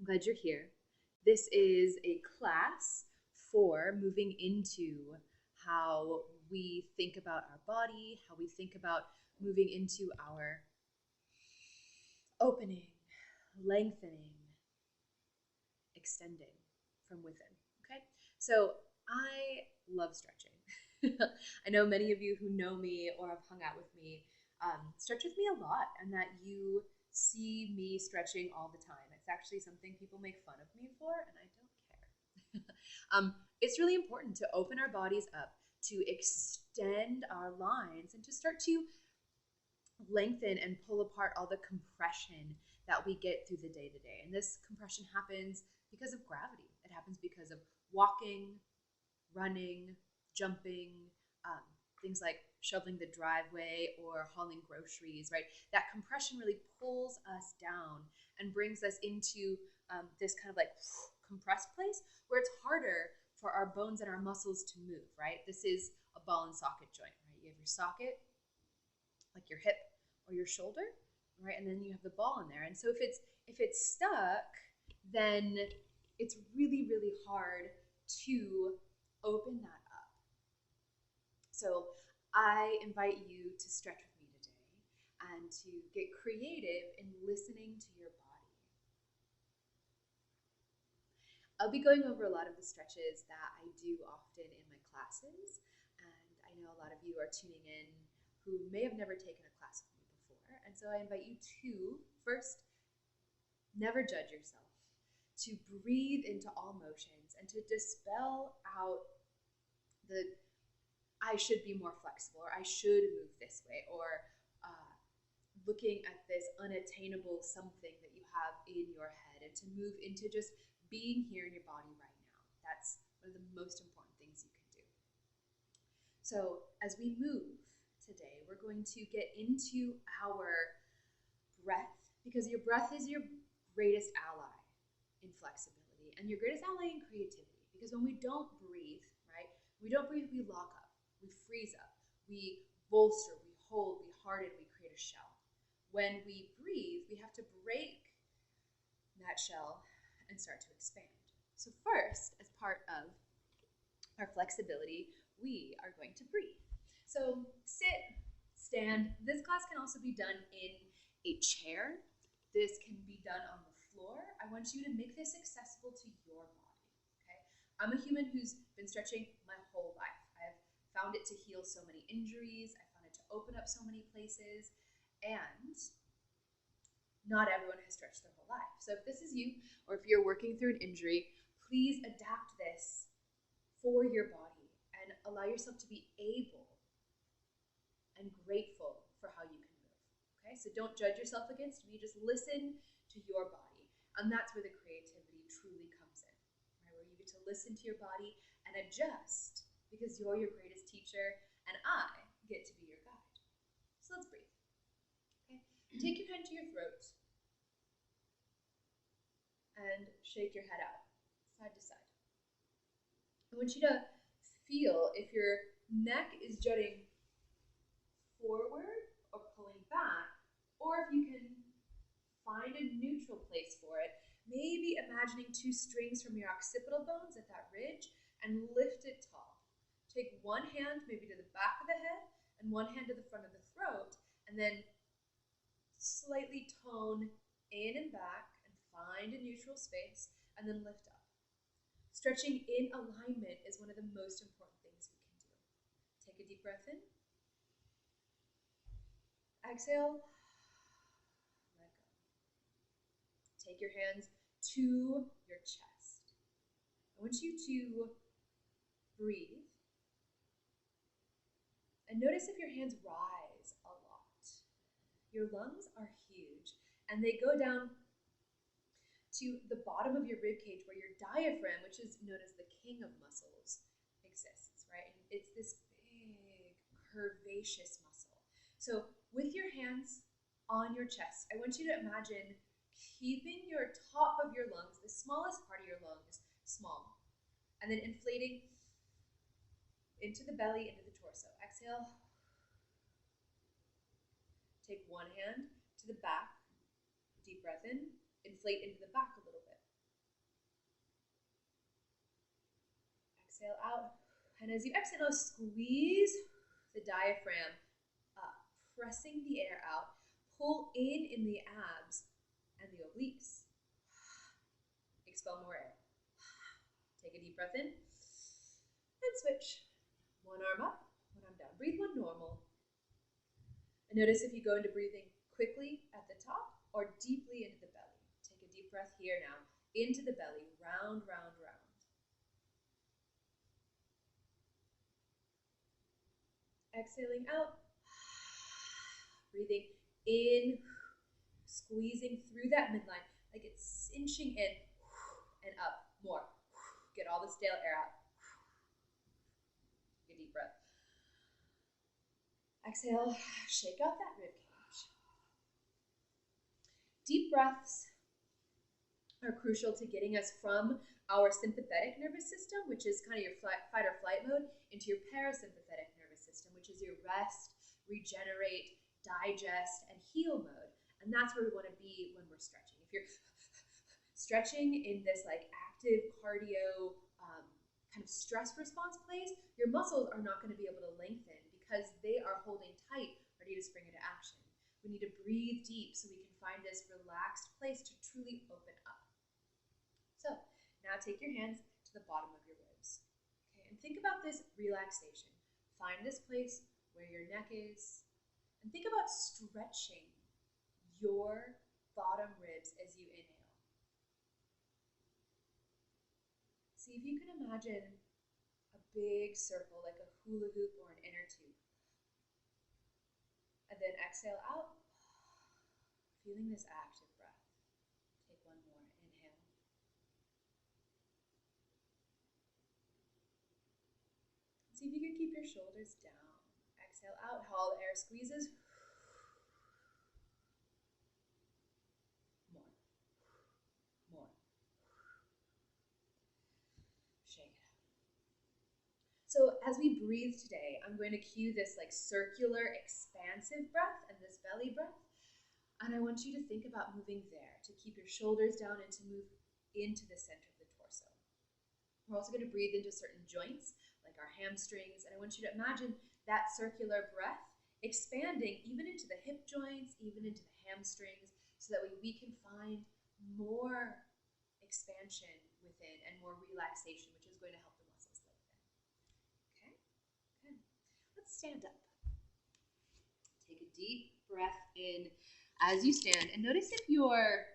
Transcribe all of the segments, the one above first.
I'm glad you're here. This is a class for moving into how we think about our body, how we think about moving into our opening, lengthening, extending from within. Okay? So I love stretching. I know many of you who know me or have hung out with me stretch with me a lot, and that you see me stretching all the time. It's actually something people make fun of me for, and I don't care. It's really important to open our bodies up, to extend our lines, and to start to lengthen and pull apart all the compression that we get through the day-to-day. And this compression happens because of gravity. It happens because of walking, running, jumping, things like shoveling the driveway or hauling groceries, right? That compression really pulls us down and brings us into this kind of like compressed place where it's harder for our bones and our muscles to move, right? This is a ball and socket joint, right? You have your socket, like your hip or your shoulder, right? And then you have the ball in there. And so if it's stuck, then it's really, really hard to open that up. So I invite you to stretch with me today and to get creative in listening to your body. I'll be going over a lot of the stretches that I do often in my classes, and I know a lot of you are tuning in who may have never taken a class with me before, and so I invite you to, first, never judge yourself, to breathe into all motions, and to dispel out the I should be more flexible, or I should move this way, or looking at this unattainable something that you have in your head, and to move into just being here in your body right now. That's one of the most important things you can do. So as we move today, we're going to get into our breath, because your breath is your greatest ally in flexibility and your greatest ally in creativity. Because when we don't breathe, right, we lock up. We freeze up, we bolster, we hold, we harden, we create a shell. When we breathe, we have to break that shell and start to expand. So first, as part of our flexibility, we are going to breathe. So sit, stand. This class can also be done in a chair. This can be done on the floor. I want you to make this accessible to your body, okay? I'm a human who's been stretching my whole life. Found it to heal so many injuries. I found it to open up so many places, and not everyone has stretched their whole life. So if this is you, or if you're working through an injury, please adapt this for your body and allow yourself to be able and grateful for how you can move. Okay, so don't judge yourself against me, just listen to your body. And that's where the creativity truly comes in, right? Where you get to listen to your body and adjust, because you're your greatest teacher and I get to be your guide. So let's breathe. Okay? Take your hand to your throat and shake your head out, side to side. I want you to feel if your neck is jutting forward or pulling back, or if you can find a neutral place for it. Maybe imagining two strings from your occipital bones at that ridge and lift it tall. Take one hand maybe to the back of the head and one hand to the front of the throat, and then slightly tone in and back and find a neutral space, and then lift up. Stretching in alignment is one of the most important things we can do. Take a deep breath in. Exhale. Let go. Take your hands to your chest. I want you to breathe. And notice if your hands rise a lot. Your lungs are huge, and they go down to the bottom of your rib cage where your diaphragm, which is known as the king of muscles, exists, right? And it's this big, curvaceous muscle. So with your hands on your chest, I want you to imagine keeping your top of your lungs, the smallest part of your lungs, small, and then inflating into the belly, into the torso. Exhale. Take one hand to the back. Deep breath in. Inflate into the back a little bit. exhale out. And as you exhale, squeeze the diaphragm up, pressing the air out. Pull in the abs and the obliques. Expel more air. Take a deep breath in and switch. One arm up, one arm down. Breathe one normal. And notice if you go into breathing quickly at the top or deeply into the belly. Take a deep breath here now. Into the belly, round, round, round. Exhaling out. Breathing in, squeezing through that midline, like it's cinching in and up. More. Get all the stale air out. Take a deep breath. Exhale, shake out that rib cage. Deep breaths are crucial to getting us from our sympathetic nervous system, which is kind of your fight or flight mode, into your parasympathetic nervous system, which is your rest, regenerate, digest, and heal mode. And that's where we want to be when we're stretching. If you're stretching in this like active cardio kind of stress response place, your muscles are not going to be able to lengthen because they are holding tight, ready to spring into action. We need to breathe deep so we can find this relaxed place to truly open up. So now take your hands to the bottom of your ribs. Okay, and think about this relaxation. Find this place where your neck is, and think about stretching your bottom ribs as you inhale. See if you can imagine a big circle like a hula hoop or an inner tube. And then exhale out, feeling this active breath. Take one more, inhale. See if you can keep your shoulders down. Exhale out, how the air squeezes. More. Shake it out. So as we breathe today, I'm going to cue this like circular, expansive breath and this belly breath. And I want you to think about moving there, to keep your shoulders down and to move into the center of the torso. We're also going to breathe into certain joints, like our hamstrings. And I want you to imagine that circular breath expanding even into the hip joints, even into the hamstrings, so that we can find more expansion within and more relaxation, which is going to help the muscles lengthen. Okay, good. Let's stand up. Take a deep breath in as you stand, and notice if your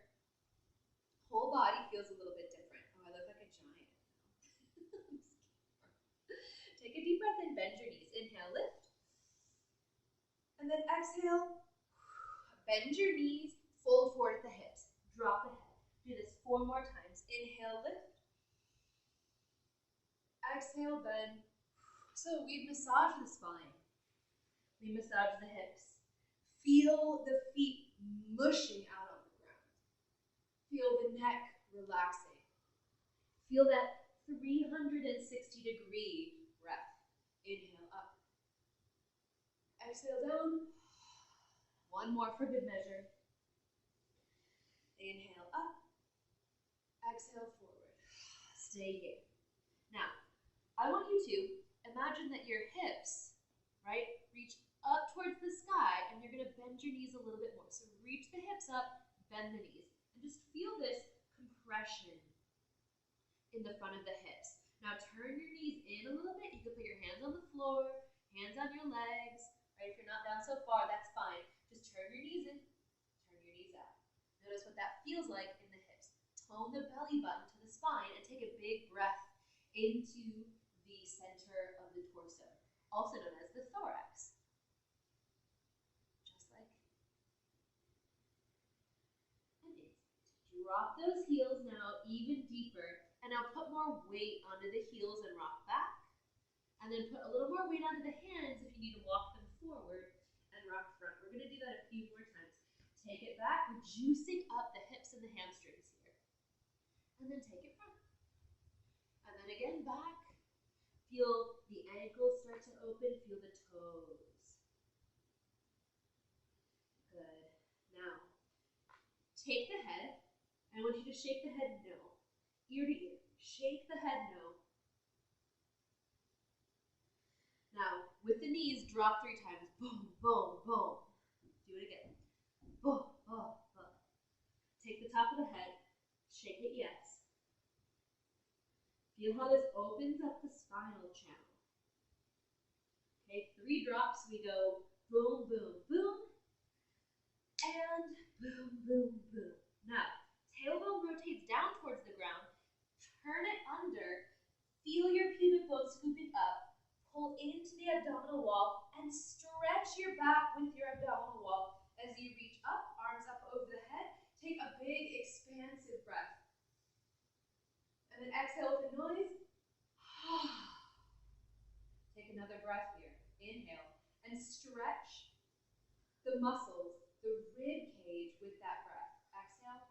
whole body feels a little bit different. Oh, I look like a giant. Take a deep breath in, bend your knees. Inhale, lift. And then exhale, bend your knees, fold forward at the hips, drop the head. Do this 4 more times. Inhale, lift. Exhale, bend. So we've massaged the spine. We massage the hips. Feel the feet mushing out on the ground. Feel the neck relaxing. Feel that 360-degree breath. Inhale up. Exhale down. One more for good measure. Inhale up. Exhale forward. Stay here. Now, I want you to imagine that your hips, right, reach up towards the sky, and you're going to bend your knees a little bit more. So reach the hips up, bend the knees, and just feel this compression in the front of the hips. Now turn your knees in a little bit. You can put your hands on the floor, hands on your legs, right? If you're not down so far, that's fine. Just turn your knees in, turn your knees out. Notice what that feels like in the hips. Tone the belly button to the spine and take a big breath into the center of the torso, also known as the thorax. Just like an instant. Drop those heels now even deeper, and now put more weight onto the heels and rock back. And then put a little more weight onto the hands if you need to walk them forward and rock front. We're going to do that a few more times. Take it back, we're juicing up the hips and the hamstrings here. And then take it front. And then again back. Feel the ankles start to open, feel the toes. Good. Now, take the head. I want you to shake the head no. Ear to ear. Shake the head no. Now, with the knees, drop 3 times. Boom, boom, boom. Do it again. Boom, boom, boom. Take the top of the head. Shake it, yes. Feel how this opens up the spinal channel. Okay, 3 drops. We go boom, boom, boom. And boom, boom, boom. Now, tailbone rotates down towards the ground. Turn it under. Feel your pubic bone scooping up. Pull into the abdominal wall and stretch your back with your abdominal wall as you reach up, arms up over the head. Take a big, expansive breath. And then exhale with a noise. Take another breath here. Inhale and stretch the muscles, the rib cage with that breath. Exhale.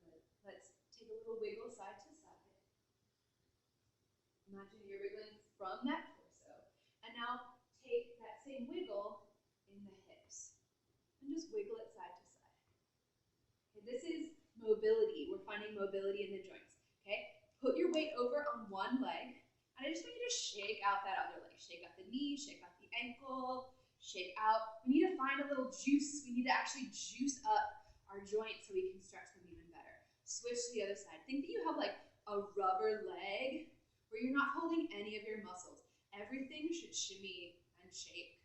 Good. Let's take a little wiggle side to side. Imagine you're wiggling from that torso. And now take that same wiggle in the hips. And just wiggle it side to side. Okay, this is mobility. We're finding mobility in the joints. Okay? Put your weight over on one leg. And I just want you to shake out that other leg. Shake out the knee, shake out the ankle, shake out. We need to find a little juice. We need to actually juice up our joints so we can stretch them even better. Switch to the other side. Think that you have like a rubber leg where you're not holding any of your muscles. Everything should shimmy and shake.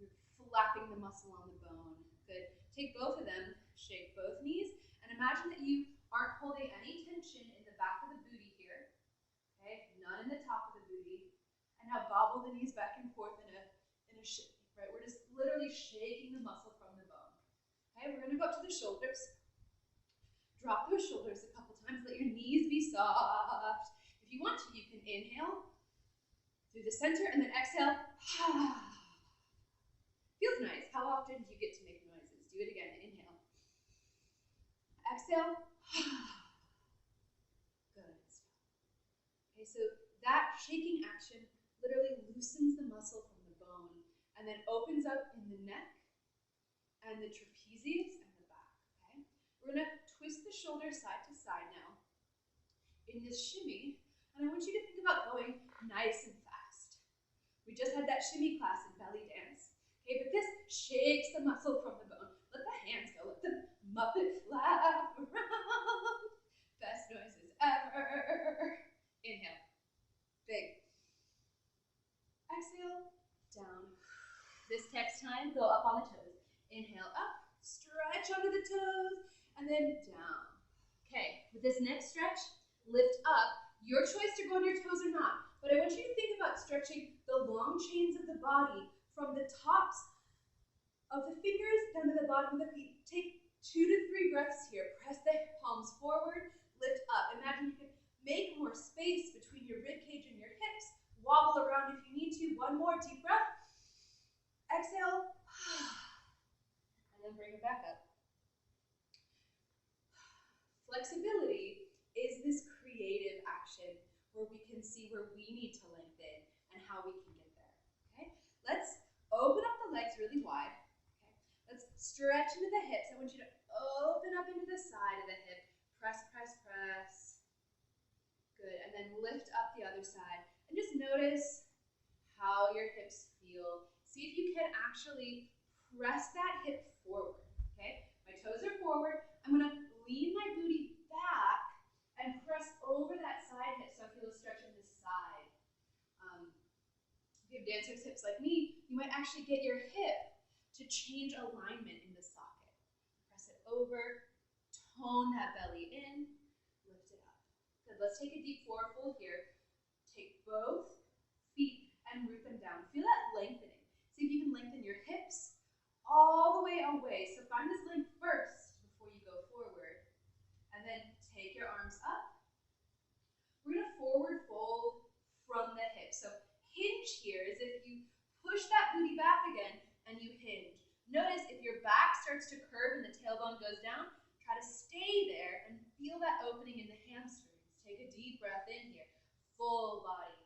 You're flapping the muscle on the bone. Good. Take both of them, shake both knees, and imagine that you aren't holding any tension in the back of the booty here. Okay, none in the top of the booty. And now bobble the knees back and forth in a shimmy, right? We're just literally shaking the muscle from the bone. Okay, we're gonna go up to the shoulders. Drop those shoulders a couple times, let your knees be soft. If you want to, you can inhale through the center and then exhale. Feels nice. How often do you get to make noises? Do it again, inhale. Exhale. Good. Okay, so that shaking action literally loosens the muscle from the bone and then opens up in the neck and the trapezius and the back, okay? We're gonna twist the shoulders side to side now in this shimmy, and I want you to think about going nice and fast. We just had that shimmy class in Bellydance, okay? But this shakes the muscle from the bone. Let the hands go, let the Muppet flap around. Best noises ever. Inhale, big. Exhale, down. This next time, go up on the toes. Inhale, up, stretch under the toes, and then down. Okay, with this next stretch, lift up. Your choice to go on your toes or not, but I want you to think about stretching the long chains of the body from the tops of the fingers down to the bottom of the feet. Take 2 to 3 breaths here. Press the palms forward, lift up. Imagine you can make more space between your rib cage and your hips. Wobble around if you need to. One more deep breath. Exhale. And then bring it back up. Flexibility is this creative action where we can see where we need to lengthen and how we can get there. Okay? Let's open up the legs really wide. Okay? Let's stretch into the hips. I want you to open up into the side of the hip. Press, press, press. Good. And then lift up the other side. And just notice how your hips feel. See if you can actually press that hip forward, okay? My toes are forward. I'm gonna lean my booty back and press over that side hip so I feel a stretch in this side. If you have dancer's hips like me, you might actually get your hip to change alignment in the socket. Press it over, tone that belly in, lift it up. Good, let's take a deep forward fold here. Take both feet and root them down. Feel that lengthening. See if you can lengthen your hips all the way away. So find this length first before you go forward. And then take your arms up. We're gonna forward fold from the hips. So hinge here is if you push that booty back again and you hinge. Notice if your back starts to curve and the tailbone goes down, try to stay there and feel that opening in the hamstrings. Take a deep breath in here. Full body.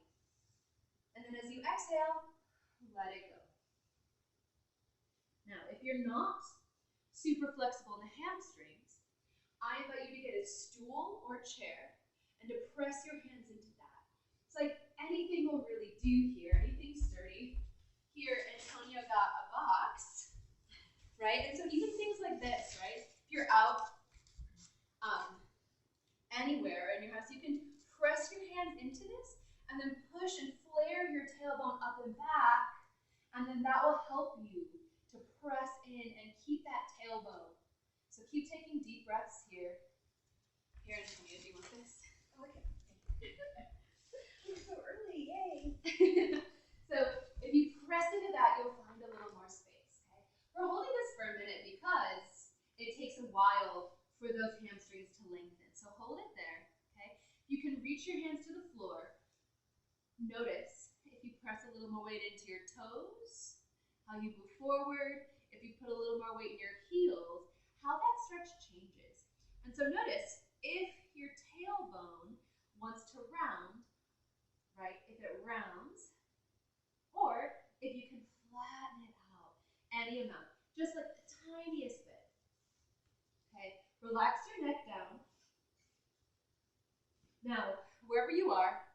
And then as you exhale, let it go. Now, if you're not super flexible in the hamstrings, I invite you to get a stool or chair and to press your hands into that. It's like anything will really do here, anything sturdy. Here, Antonio got a box, right? And so even things like this, right? If you're out anywhere in your house, you can press your hands into this and then push and flare your tailbone up and back, and then that will help you to press in and keep that tailbone. So keep taking deep breaths here. Here, Antonio, do you want this? Okay. We're so early, yay. So if you press into that, you'll find a little more space, okay? We're holding this for a minute because it takes a while for those hamstrings to lengthen. So hold it there, okay? You can reach your hands to the floor. Notice if you press a little more weight into your toes, how you move forward. If you put a little more weight in your heels, how that stretch changes. And so notice if your tailbone wants to round, right? If it rounds, or if you can flatten it out any amount, just like the tiniest bit. Okay, relax your neck down. Now, wherever you are,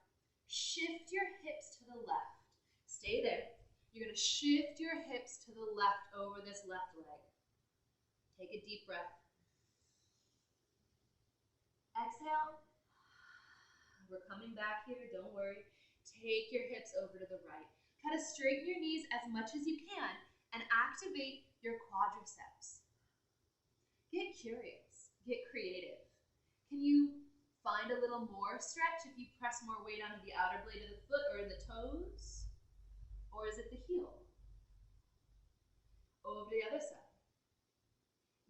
shift your hips to the left. Stay there. You're going to shift your hips to the left over this left leg. Take a deep breath. Exhale. We're coming back here, don't worry. Take your hips over to the right. Kind of straighten your knees as much as you can and activate your quadriceps. Get curious, get creative. Can you find a little more stretch if you press more weight onto the outer blade of the foot or the toes? Or is it the heel? Over the other side.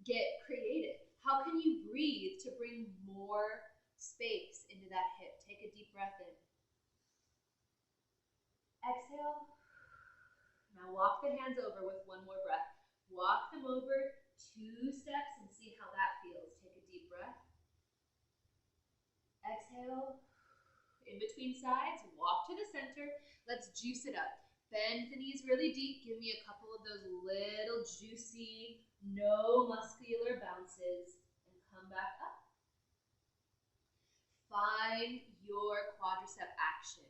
Get creative. How can you breathe to bring more space into that hip? Take a deep breath in. Exhale. Now walk the hands over with one more breath. Walk them over 2 steps and see how that feels. Take a deep breath. Exhale. In between sides, walk to the center. Let's juice it up. Bend the knees really deep. Give me a couple of those little juicy, no muscular bounces. And come back up. Find your quadricep action.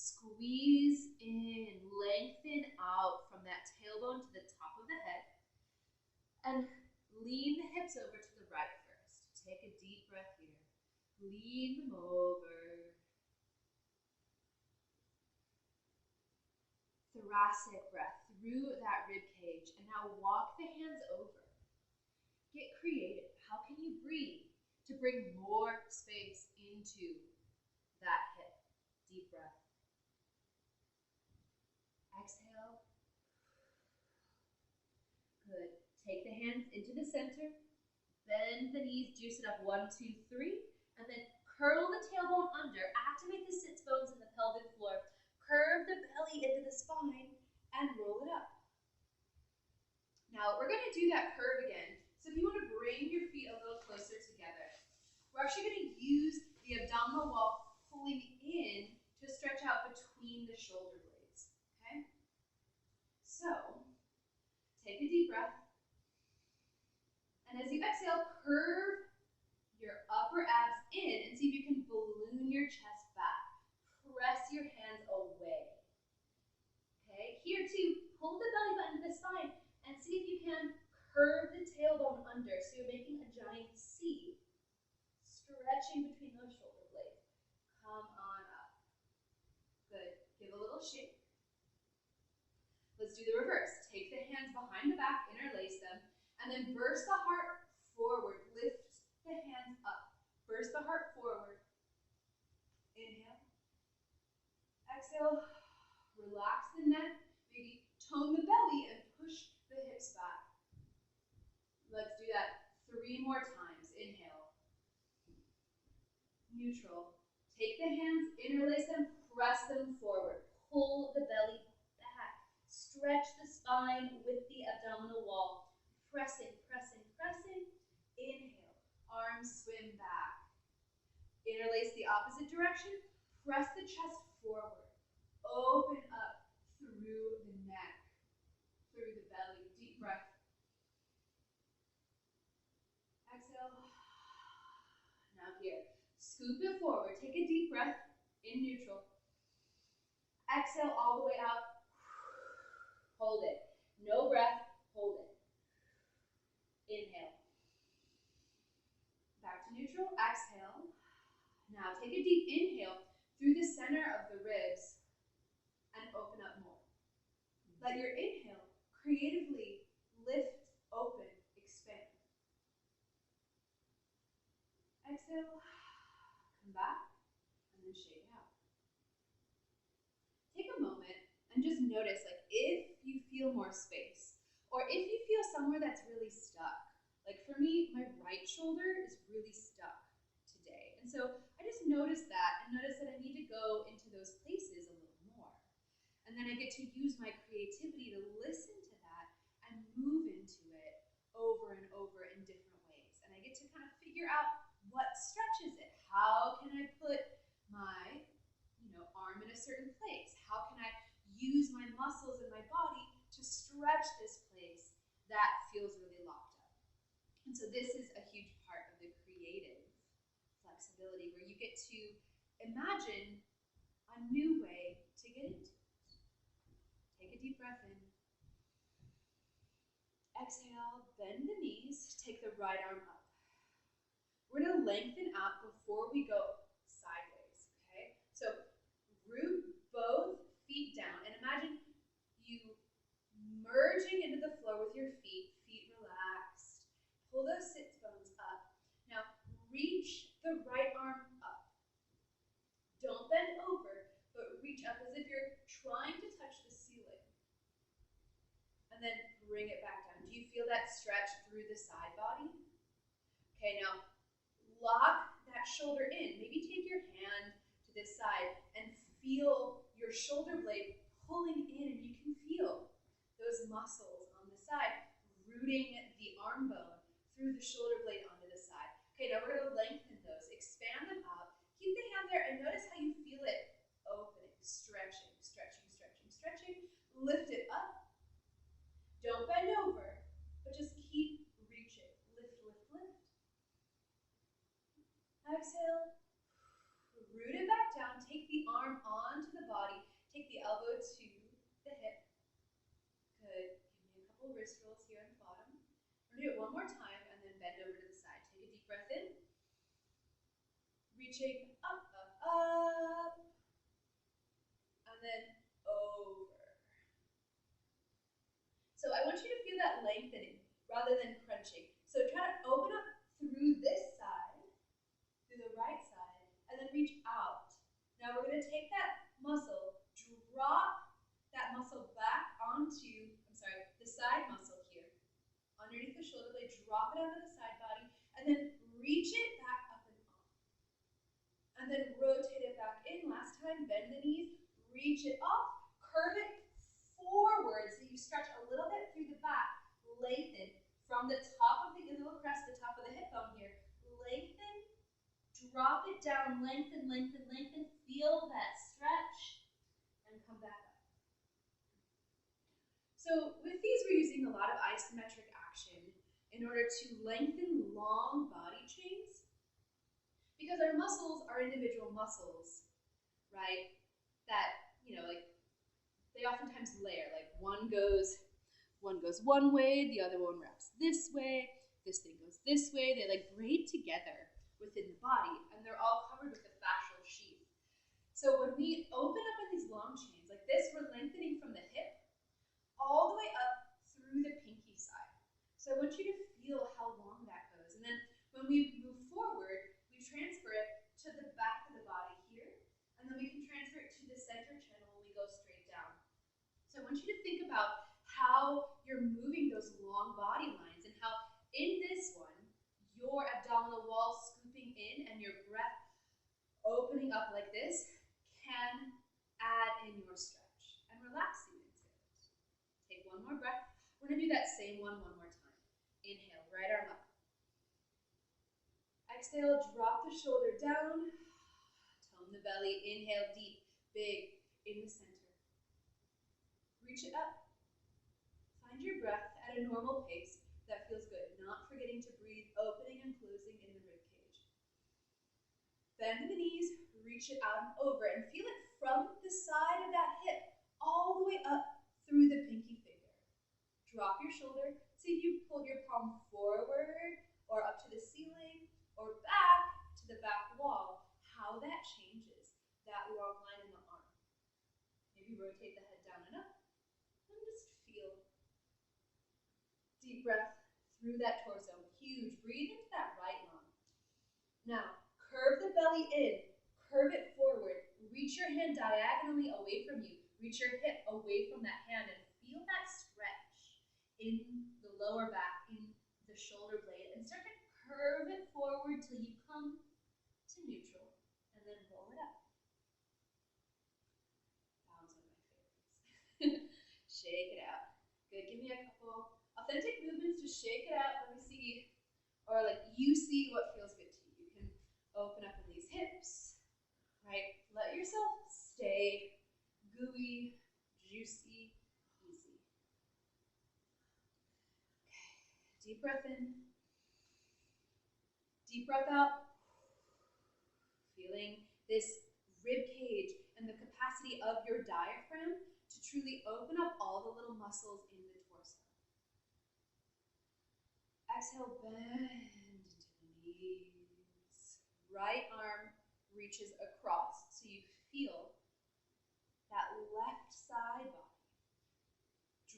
Squeeze in, lengthen out from that tailbone to the top of the head. And lean the hips over to the right first. Take a deep breath here. Lean them over. Thoracic breath through that rib cage. And now walk the hands over. Get creative. How can you breathe to bring more space into that hip? Deep breath. Exhale. Good. Take the hands into the center. Bend the knees, juice it up. 1, 2, 3. And then curl the tailbone under. Activate the sits bones in the pelvic floor. Curve the belly into the spine and roll it up. Now we're going to do that curve again. So if you want to bring your feet a little closer together, we're actually going to use the abdominal wall pulling in to stretch out between the shoulder blades. Okay? So take a deep breath. And as you exhale, curve your upper abs in and see if you can balloon your chest back. Press your hands away. Okay, here too, pull the belly button to the spine and see if you can curve the tailbone under. So you're making a giant C, stretching between those shoulder blades. Come on up. Good. Give a little shake. Let's do the reverse. Take the hands behind the back, interlace them, and then burst the heart forward. Lift the hands up. Burst the heart forward. Inhale. Exhale. Relax the neck. Maybe tone the belly and push the hips back. Let's do that 3 more times. Inhale. Neutral. Take the hands, interlace them, press them forward. Pull the belly back. Stretch the spine with the abdominal wall. Pressing, pressing, pressing. Inhale. Arms swim back. Interlace the opposite direction. Press the chest forward. Open up through the neck, through the belly. Deep breath. Exhale. Now here. Scoop it forward. Take a deep breath in neutral. Exhale all the way out. Hold it. No breath, hold it. Inhale. Back to neutral, exhale. Now take a deep inhale through the center of the ribs and open up more. Let your inhale creatively lift, open, expand. Exhale, come back, and then shake out. Take a moment and just notice, like, if you feel more space, or if you feel somewhere that's really stuck. Like for me, my right shoulder is really stuck today. And so I just noticed that and noticed that I need to go into those places a little more. And then I get to use my creativity to listen to that and move into it over and over in different ways. And I get to kind of figure out what stretches it. How can I put my arm in a certain place? How can I use my muscles in my body to stretch this place that feels really locked up? And so this is a huge part of the creative flexibility, where you get to imagine a new way to get into it. Take a deep breath in. Exhale, bend the knees, take the right arm up. We're going to lengthen out before we go sideways, okay? So root both feet down, and imagine you merging into the floor with your feet relaxed. Pull those sit bones up. Now reach the right arm up. Don't bend over, but reach up as if you're trying to touch the ceiling. And then bring it back down. Do you feel that stretch through the side body? Okay, now lock that shoulder in. Maybe take your hand to this side and feel your shoulder blade pulling in, and you can feel those muscles on the side rooting the arm bone through the shoulder blade onto the side. Okay, now we're going to lengthen those, expand them up. Keep the hand there and notice how you feel it opening, stretching, stretching, stretching, stretching. Lift it up. Don't bend over, but just keep reaching. Lift, lift, lift. Exhale. Root it back down. Take the arm onto the body. Take the elbow to the hip. Good. Give me a couple wrist rolls here on the bottom. We're going to do it one more time and then bend over to the side. Take a deep breath in. Reaching up, up, up. And then over. So I want you to feel that lengthening rather than crunching. So try to open up through this side, through the right side, and then reach out. Now we're going to take that muscle, drop that muscle back onto, the side muscle here, underneath the shoulder blade, drop it onto the side body, and then reach it back up and on. And then rotate it back in. Last time, bend the knees, reach it off, curve it forward so you stretch a little bit through the back, lengthen from the top of the little crest, the top of the hip bone here, lengthen, drop it down, lengthen, lengthen, lengthen, feel that stretch, and come back up. So with these, we're using a lot of isometric action in order to lengthen long body chains, because our muscles are individual muscles, right? That, they oftentimes layer, like one goes one way, the other one wraps this way, this thing goes this way. They braid together within the body, and they're all covered with a fascial sheath. So when we open up in these long chains like this, we're lengthening from the hip all the way up through the pinky side. So I want you to feel how long that goes. And then when we move forward, we transfer it to the back of the body here, and then we can transfer it to the center channel when we go straight down. So I want you to think about how you're moving those long body lines, and how in this one, your abdominal wall scooping in and your breath opening up like this can add in your stretch and relax you into it. Take one more breath. We're going to do that same one more time. Inhale, right arm up. Exhale, drop the shoulder down. Tone the belly. Inhale, deep, big, in the center. Reach it up. Find your breath at a normal pace that feels good, not forgetting to breathe, opening and closing in the rib cage. Bend the knees, reach it out and over, and feel it from the side of that hip all the way up through the pinky finger. Drop your shoulder. See if you pull your palm forward or up to the ceiling or back to the back wall, how that changes that long line in the arm. Maybe rotate the head down and up and just feel. Deep breath through that torso. Huge. Breathe into that right lung. Now, curve the belly in. Curve it forward. Reach your hand diagonally away from you. Reach your hip away from that hand and feel that stretch in the lower back, in the shoulder blade, and start to curve it forward till you come to neutral, and then roll it up. That one's one of my favorites. Shake it out. Good. Give me a couple authentic movements to shake it out. Let me see, or like you see what feels good to you. You can open up in these hips, right? Let yourself stay gooey, juicy, easy. Okay. Deep breath in. Deep breath out. Feeling this rib cage and the capacity of your diaphragm to truly open up all the little muscles in the torso. Exhale, bend into the knees. Right arm reaches across so you feel that left side body.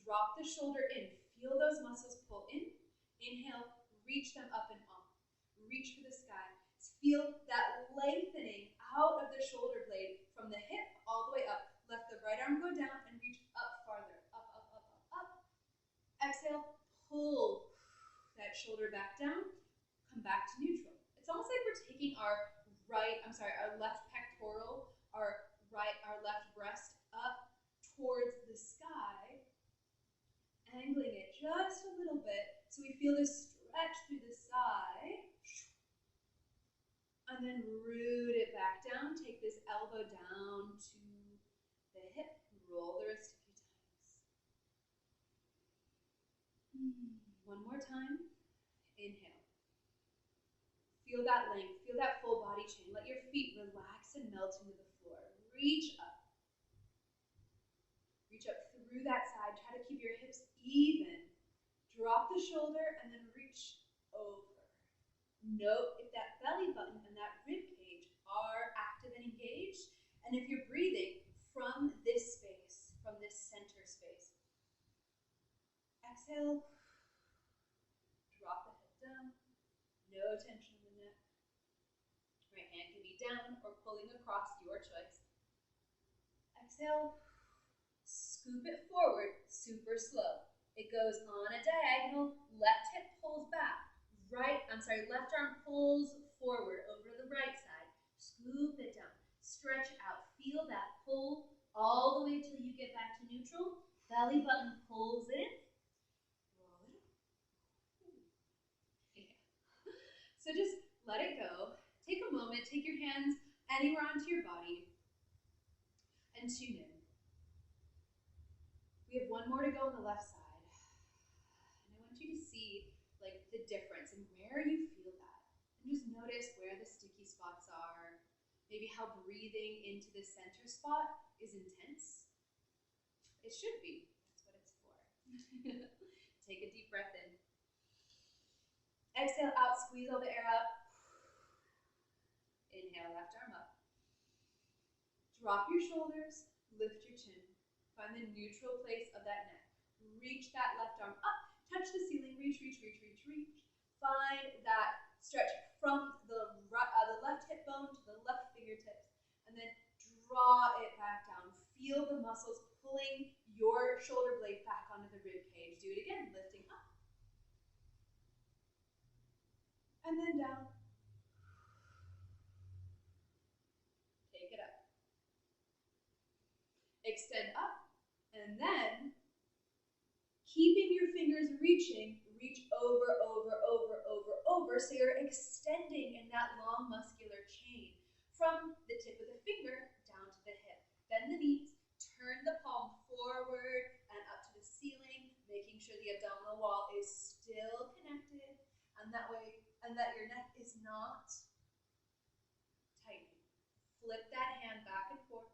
Drop the shoulder in. Feel those muscles pull in. Inhale, reach them up and up. Reach for the sky. Feel that lengthening out of the shoulder blade from the hip all the way up. Let the right arm go down and reach up farther. Up, up, up, up, up. Exhale, pull that shoulder back down. Come back to neutral. It's almost like we're taking our left pectoral, our left breast up towards the sky, angling it just a little bit so we feel this stretch through the side, and then root it back down. Take this elbow down to the hip, roll the wrist a few times. One more time. Inhale. Feel that length, feel that full body chain. Let your feet relax and melt into the floor. Reach up. Reach up through that side. Try to keep your hips even. Drop the shoulder and then reach over. Note if that belly button and that rib cage are active and engaged, and if you're breathing from this space, from this center space. Exhale. Drop the head down. No tension in the neck. Right hand can be down or pulling across, your choice. Exhale. Scoop it forward, super slow. It goes on a diagonal. Left hip pulls back. Left arm pulls forward over to the right side. Scoop it down. Stretch out. Feel that pull all the way till you get back to neutral. Belly button pulls in. Roll it up. Yeah. So just let it go. Take a moment. Take your hands anywhere onto your body and tune in. We have one more to go on the left side. And I want you to see the difference and where you feel that. And just notice where the sticky spots are. Maybe how breathing into the center spot is intense. It should be. That's what it's for. Take a deep breath in. Exhale out, squeeze all the air up. Inhale, left arm up. Drop your shoulders, lift your chin. Find the neutral place of that neck. Reach that left arm up, touch the ceiling, reach, reach, reach, reach, reach. Find that stretch from the left hip bone to the left fingertips, and then draw it back down. Feel the muscles pulling your shoulder blade back onto the rib cage. Do it again, lifting up. And then down. Take it up. Extend up. And then, keeping your fingers reaching, reach over, over, over, over, over, so you're extending in that long muscular chain from the tip of the finger down to the hip. Bend the knees, turn the palm forward and up to the ceiling, making sure the abdominal wall is still connected, and that your neck is not tightening. Flip that hand back and forth.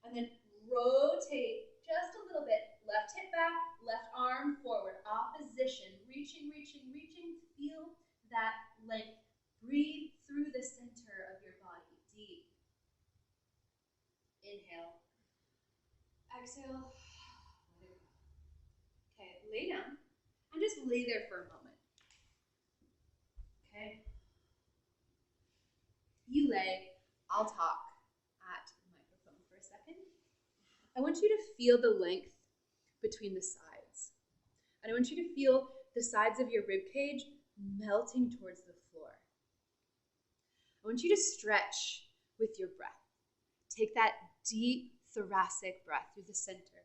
And then rotate just a little bit. Left hip back, left arm forward. Opposition. Reaching, reaching, reaching. Feel that length. Breathe through the center of your body. Deep. Inhale. Exhale. Let it go. Okay, lay down. And just lay there for a moment. Okay? You lay. I'll talk at the microphone for a second. I want you to feel the length between the sides. And I want you to feel the sides of your rib cage melting towards the floor. I want you to stretch with your breath. Take that deep thoracic breath through the center.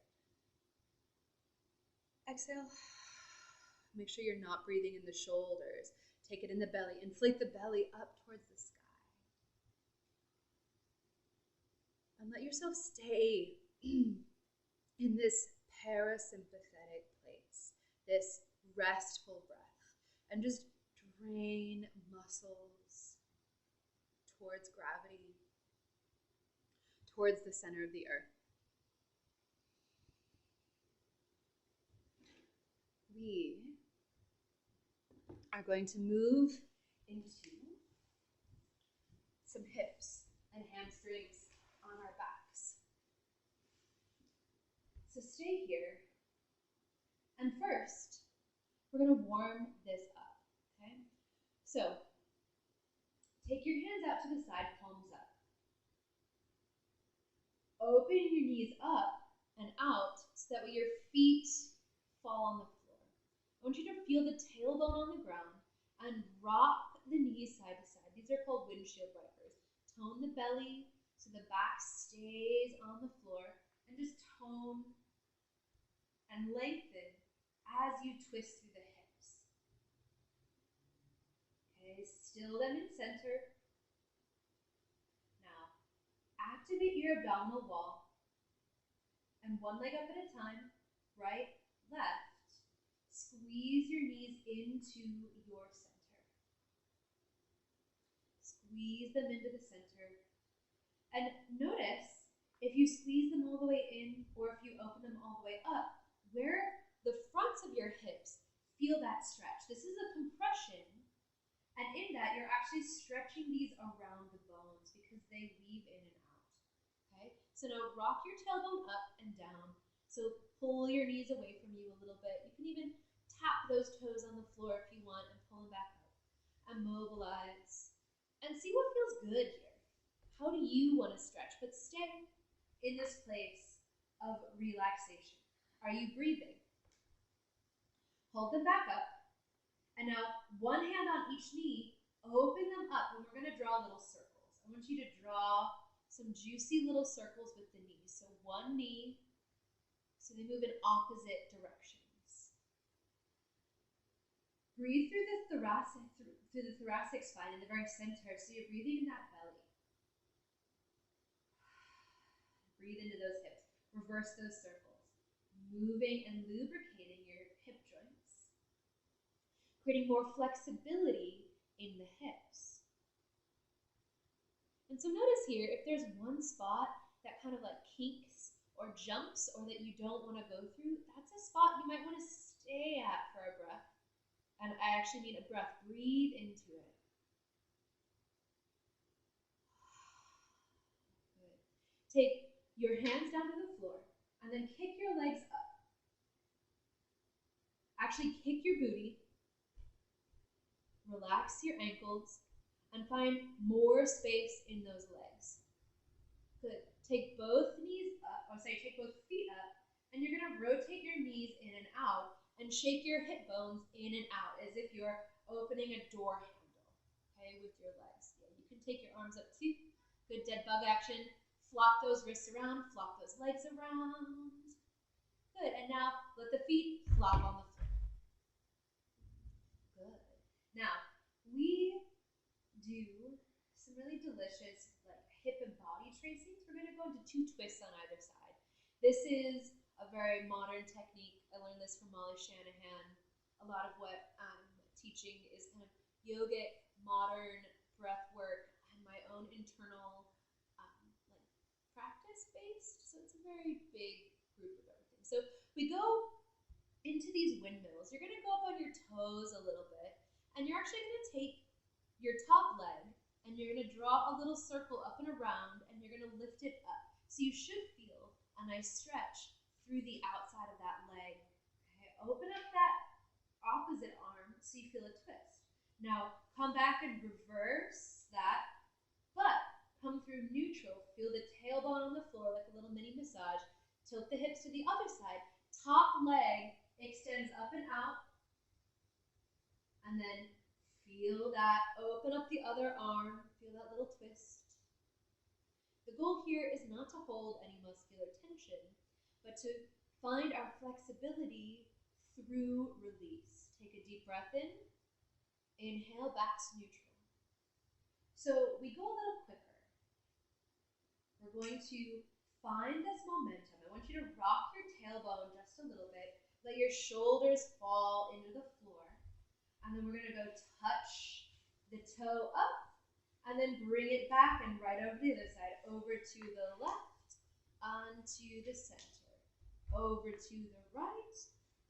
Exhale. Make sure you're not breathing in the shoulders. Take it in the belly. Inflate the belly up towards the sky. And let yourself stay in this parasympathetic place, this restful breath, and just drain muscles towards gravity, towards the center of the earth. We are going to move into some hips and hamstrings on our backs. So stay here. And first, we're going to warm this up, okay? So, take your hands out to the side, palms up. Open your knees up and out so that way your feet fall on the floor. I want you to feel the tailbone on the ground and rock the knees side to side. These are called windshield wipers. Tone the belly so the back stays on the floor, and just tone and lengthen as you twist through the hips. Okay, still them in center. Now, activate your abdominal wall, and one leg up at a time, right, left. Squeeze your knees into your center. Squeeze them into the center. And notice if you squeeze them all the way in or if you open them all the way up, where the fronts of your hips feel that stretch. This is a compression, and in that you're actually stretching these around the bones because they weave in and out. Okay? So now rock your tailbone up and down. So pull your knees away from you a little bit. You can even tap those toes on the floor if you want and pull them back up. And mobilize. And see what feels good here. How do you want to stretch? But stay in this place of relaxation. Are you breathing? Hold them back up. And now one hand on each knee, open them up, and we're going to draw little circles. I want you to draw some juicy little circles with the knees. So one knee, so they move in opposite directions. Breathe through the thoracic spine in the very center, so you're breathing in that belly. Breathe into those hips. Reverse those circles. Moving and lubricating your hip joints. Creating more flexibility in the hips. And so notice here, if there's one spot that kind of like kinks or jumps or that you don't want to go through, that's a spot you might want to stay at for a breath. And I actually mean a breath. Breathe into it. Good. Take your hands down to the floor and then kick your legs up. Actually kick your booty. Relax your ankles and find more space in those legs. Good. Take both knees up, take both feet up, and you're going to rotate your knees in and out and shake your hip bones in and out as if you're opening a door handle, okay, with your legs. Yeah, you can take your arms up too. Good dead bug action. Flop those wrists around, flop those legs around. Good, and now let the feet flop on the floor. Good. Now, we do some really delicious like hip and body tracings. We're going to go into 2 twists on either side. This is a very modern technique. I learned this from Molly Shanahan. A lot of what I'm teaching is kind of yogic, modern breath work, and my own internal practice-based So it's a very big group of everything. So we go into these windmills. You're going to go up on your toes a little bit, and you're actually going to take your top leg, and you're going to draw a little circle up and around, and you're going to lift it up. So you should feel a nice stretch through the outside of that leg. Okay, open up that opposite arm so you feel a twist. Now come back and reverse that, but come through neutral. Feel the tailbone on the floor like a little mini massage. Tilt the hips to the other side. Top leg extends up and out, and then feel that, open up the other arm, feel that little twist. The goal here is not to hold any muscular tension, but to find our flexibility through release. Take a deep breath in, inhale back to neutral. So we go a little quicker. We're going to find this momentum. I want you to rock your tailbone just a little bit. Let your shoulders fall into the floor. And then we're going to go touch the toe up, and then bring it back and right over the other side. Over to the left, onto the center. Over to the right,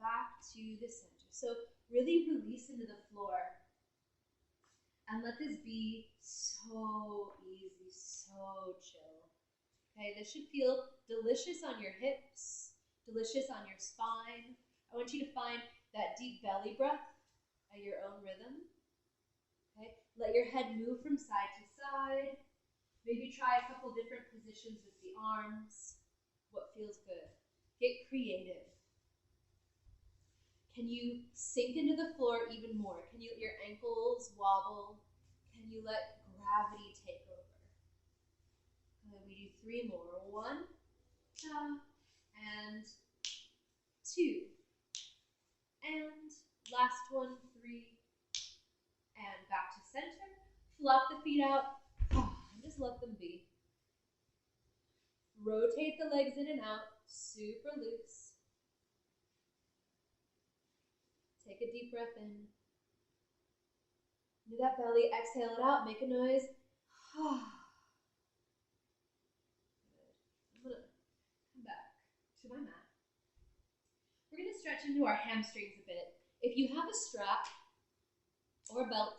back to the center. So really release into the floor. And let this be so easy, so chill. Okay, this should feel delicious on your hips, delicious on your spine. I want you to find that deep belly breath at your own rhythm. Okay, let your head move from side to side. Maybe try a couple different positions with the arms. What feels good? Get creative. Can you sink into the floor even more? Can you let your ankles wobble? Can you let gravity take over? We do 3 more. 1, and 2, and last one, 3, and back to center. Flop the feet out, and just let them be. Rotate the legs in and out, super loose. Take a deep breath in. Do that belly, exhale it out, make a noise. I'm going to come back to my mat. We're going to stretch into our hamstrings a bit. If you have a strap or a belt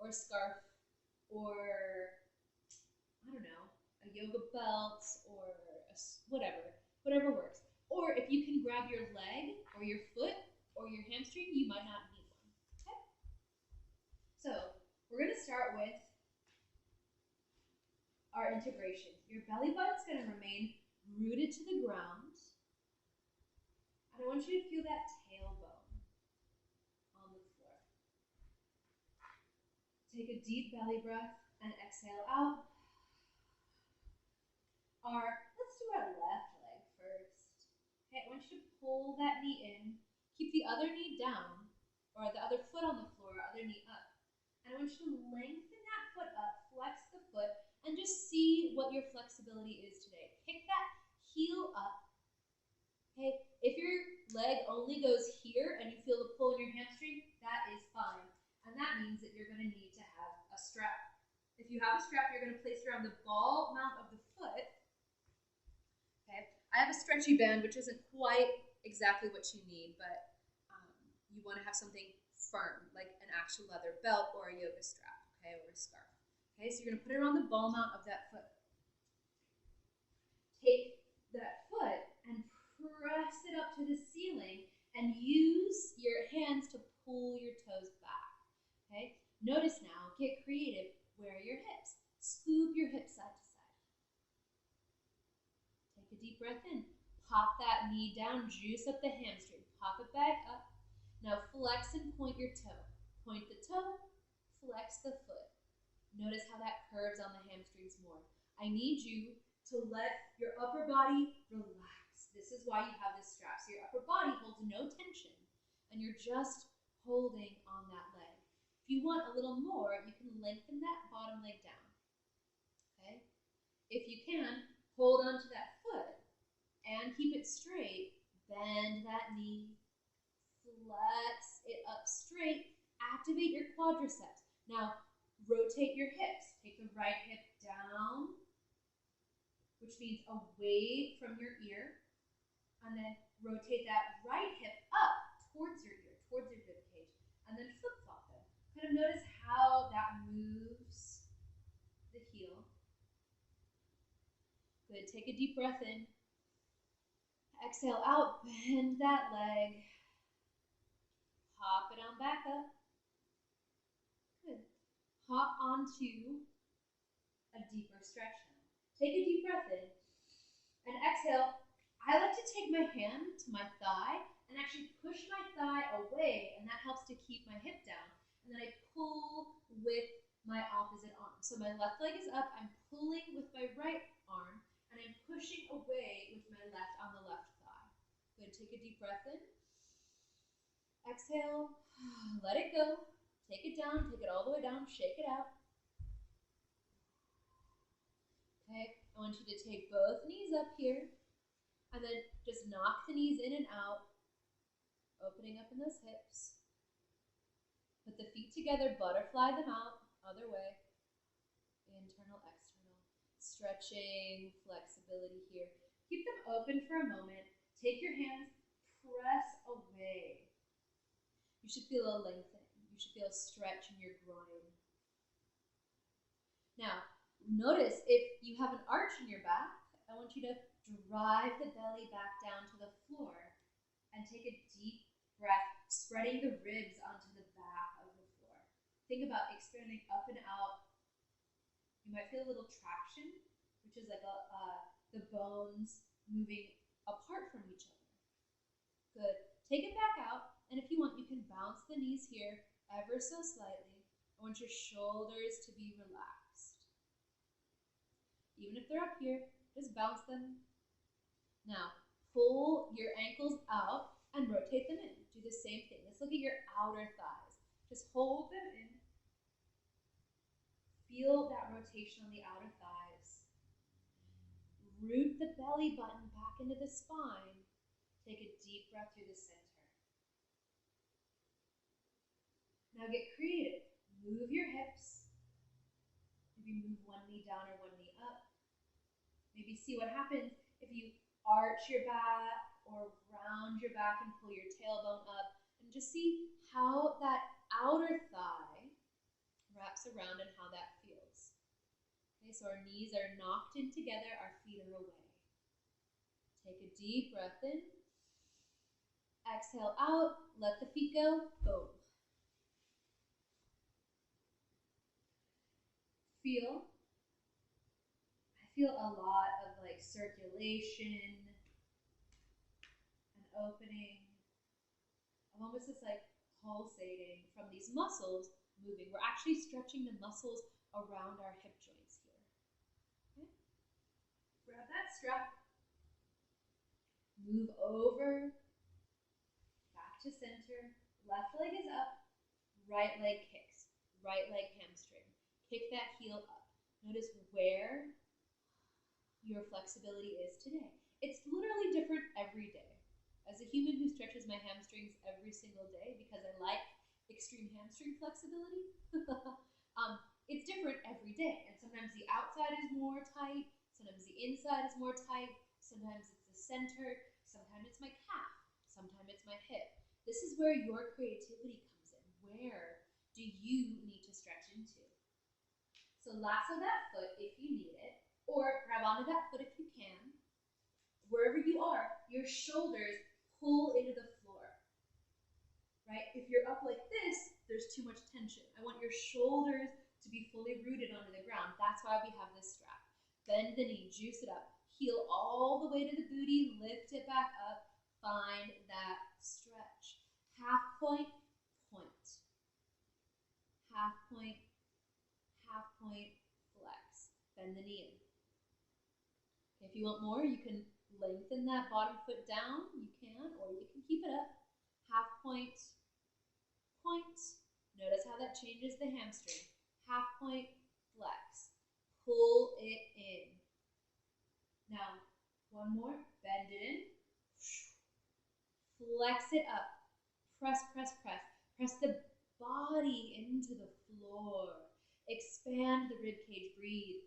or a scarf or, I don't know, a yoga belt or whatever works. Or if you can grab your leg or your foot or your hamstring, you might not need one. Okay? So we're going to start with our integration. Your belly button's going to remain rooted to the ground. And I want you to feel that tailbone on the floor. Take a deep belly breath and exhale out. Let's do our left leg first. Okay, I want you to pull that knee in. Keep the other knee down, or the other foot on the floor, other knee up. And I want you to lengthen that foot up, flex the foot, and just see what your flexibility is today. Kick that heel up. Okay, if your leg only goes here and you feel the pull in your hamstring, that is fine. And that means that you're going to need to have a strap. If you have a strap, you're going to place it around the ball mount of the foot. Okay, I have a stretchy band, which isn't quite exactly what you need, but you want to have something firm, like an actual leather belt or a yoga strap, okay, or a scarf. Okay, so you're going to put it around the ball mount of that foot. Take that foot and press it up to the ceiling and use your hands to pull your toes back. Okay, notice now, get creative. Where are your hips? Scoop your hips side to side. Take a deep breath in. Pop that knee down, juice up the hamstring. Pop it back up. Now flex and point your toe. Point the toe, flex the foot. Notice how that curves on the hamstrings more. I need you to let your upper body relax. This is why you have this strap. So your upper body holds no tension, and you're just holding on that leg. If you want a little more, you can lengthen that bottom leg down. Okay? If you can, hold on to that foot and keep it straight. Bend that knee. Flex it up straight. Activate your quadriceps. Now, rotate your hips. Take the right hip down. which means away from your ear, and then rotate that right hip up towards your ear, towards your rib cage, and then flip-flop them. Kind of notice how that moves the heel. Good, take a deep breath in. Exhale out, bend that leg. Hop it on back up. Good. Hop onto a deeper stretch now. Take a deep breath in. And exhale. I like to take my hand to my thigh and actually push my thigh away, and that helps to keep my hip down. And then I pull with my opposite arm. So my left leg is up, I'm pulling with my right arm, and I'm pushing away with my left on the left thigh. Good, take a deep breath in. Exhale, let it go. Take it down, take it all the way down, shake it out. Okay, I want you to take both knees up here, and then just knock the knees in and out, opening up in those hips. Put the feet together, butterfly them out, other way. Internal, external. Stretching, flexibility here. Keep them open for a moment. Take your hands, press away. You should feel a lengthening. You should feel a stretch in your groin. Now, notice if you have an arch in your back, I want you to drive the belly back down to the floor and take a deep breath, spreading the ribs onto the back of the floor. Think about expanding up and out. You might feel a little traction, which is like the bones moving apart from each other. Good. Take it back out, and if you want, you can bounce the knees here ever so slightly. I want your shoulders to be relaxed. Even if they're up here, just bounce them. Now, pull your ankles out and rotate them in. Do the same thing. Let's look at your outer thighs. Just hold them in. Feel that rotation on the outer thighs. Root the belly button back into the spine. Take a deep breath through the center. Now get creative. Move your hips. Maybe move one knee down or one knee up. Maybe see what happens if you arch your back or round your back and pull your tailbone up, and just see how that outer thigh wraps around and how that feels. Okay, so our knees are knocked in together, our feet are away. Take a deep breath in. Exhale out, let the feet go, boom. I feel a lot of like circulation and opening. I'm almost just like pulsating from these muscles moving. We're actually stretching the muscles around our hip joints here. Okay? Grab that strap. Move over, back to center. Left leg is up, right leg kicks, right leg hamstring. Kick that heel up. Notice where your flexibility is today. It's literally different every day. As a human who stretches my hamstrings every single day because I like extreme hamstring flexibility, it's different every day. And sometimes the outside is more tight, sometimes the inside is more tight, sometimes it's the center, sometimes it's my calf, sometimes it's my hip. This is where your creativity comes in. Where do you need to stretch into? So lasso that foot if you need it, or grab onto that foot if you can. Wherever you are, your shoulders pull into the floor, right? If you're up like this, there's too much tension. I want your shoulders to be fully rooted onto the ground. That's why we have this strap. Bend the knee, juice it up. Heel all the way to the booty, lift it back up. Find that stretch. Half point, point. Half point, flex. Bend the knee in. If you want more, you can lengthen that bottom foot down. You can, or you can keep it up. Half point, point. Notice how that changes the hamstring. Half point, flex. Pull it in. Now, one more. Bend it in. Flex it up. Press, press, press. Press the body into the floor. Expand the rib cage. Breathe.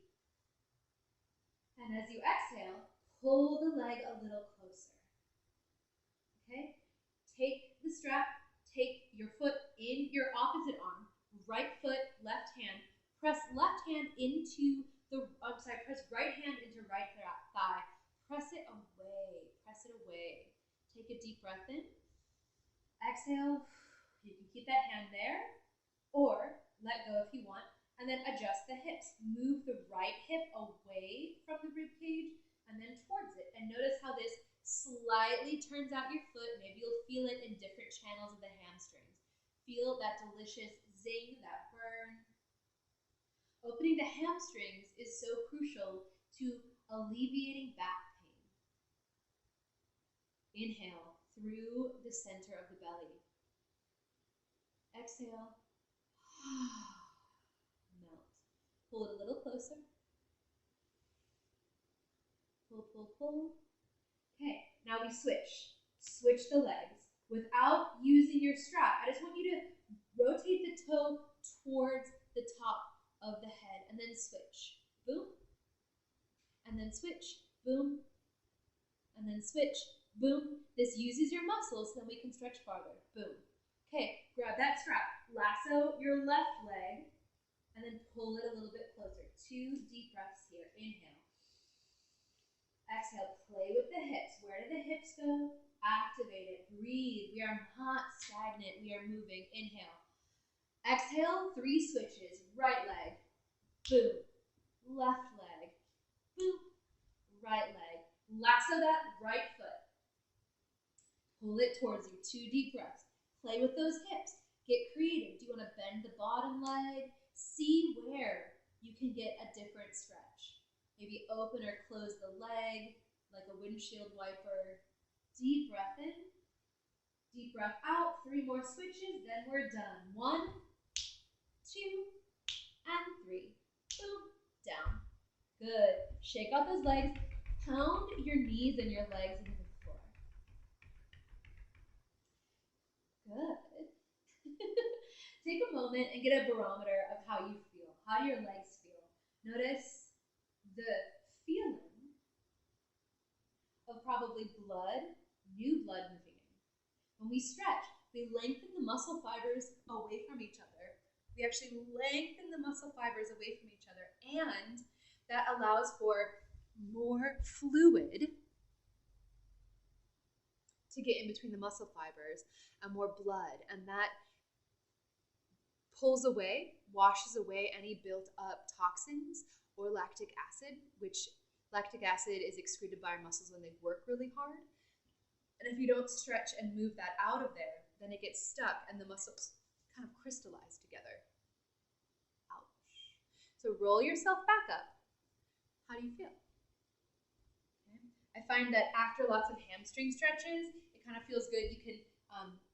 And as you exhale, pull the leg a little closer. Okay? Take the strap, take your foot in your opposite arm, right foot, left hand, press left hand into the, press right hand into right thigh. Press it away, press it away. Take a deep breath in. Exhale, you can keep that hand there, or let go if you want, and then adjust the hips. Move the right hip away from the rib cage and then towards it. And notice how this slightly turns out your foot. Maybe you'll feel it in different channels of the hamstrings. Feel that delicious zing, that burn. Opening the hamstrings is so crucial to alleviating back pain. Inhale through the center of the belly. Exhale. Melt. Pull it a little closer. Pull, pull, pull. Okay, now we switch. Switch the legs without using your strap. I just want you to rotate the toe towards the top of the head and then switch. Boom. And then switch. Boom. And then switch. Boom. This uses your muscles so then we can stretch farther. Boom. Okay, grab that strap. Lasso your left leg and then pull it a little bit closer. 2 deep breaths here. Inhale. Exhale, play with the hips. Where do the hips go? Activate it. Breathe. We are not stagnant. We are moving. Inhale. Exhale, 3 switches. Right leg. Boom. Left leg. Boom. Right leg. Lasso that right foot. Pull it towards you. 2 deep breaths. Play with those hips. Get creative. Do you want to bend the bottom leg? See where you can get a different stretch. Maybe open or close the leg like a windshield wiper. Deep breath in. Deep breath out. 3 more switches, then we're done. 1, 2, and 3. Boom. Down. Good. Shake out those legs. Pound your knees and your legs into the floor. Good. Take a moment and get a barometer of how you feel. How do your legs feel? Notice the feeling of probably blood, new blood moving in. When we stretch, we lengthen the muscle fibers away from each other. We actually lengthen the muscle fibers away from each other, and that allows for more fluid to get in between the muscle fibers and more blood, and that pulls away, washes away any built up toxins or lactic acid, which lactic acid is excreted by our muscles when they work really hard. And if you don't stretch and move that out of there, then it gets stuck and the muscles kind of crystallize together. Ouch. So roll yourself back up. How do you feel? Okay. I find that after lots of hamstring stretches, it kind of feels good. You can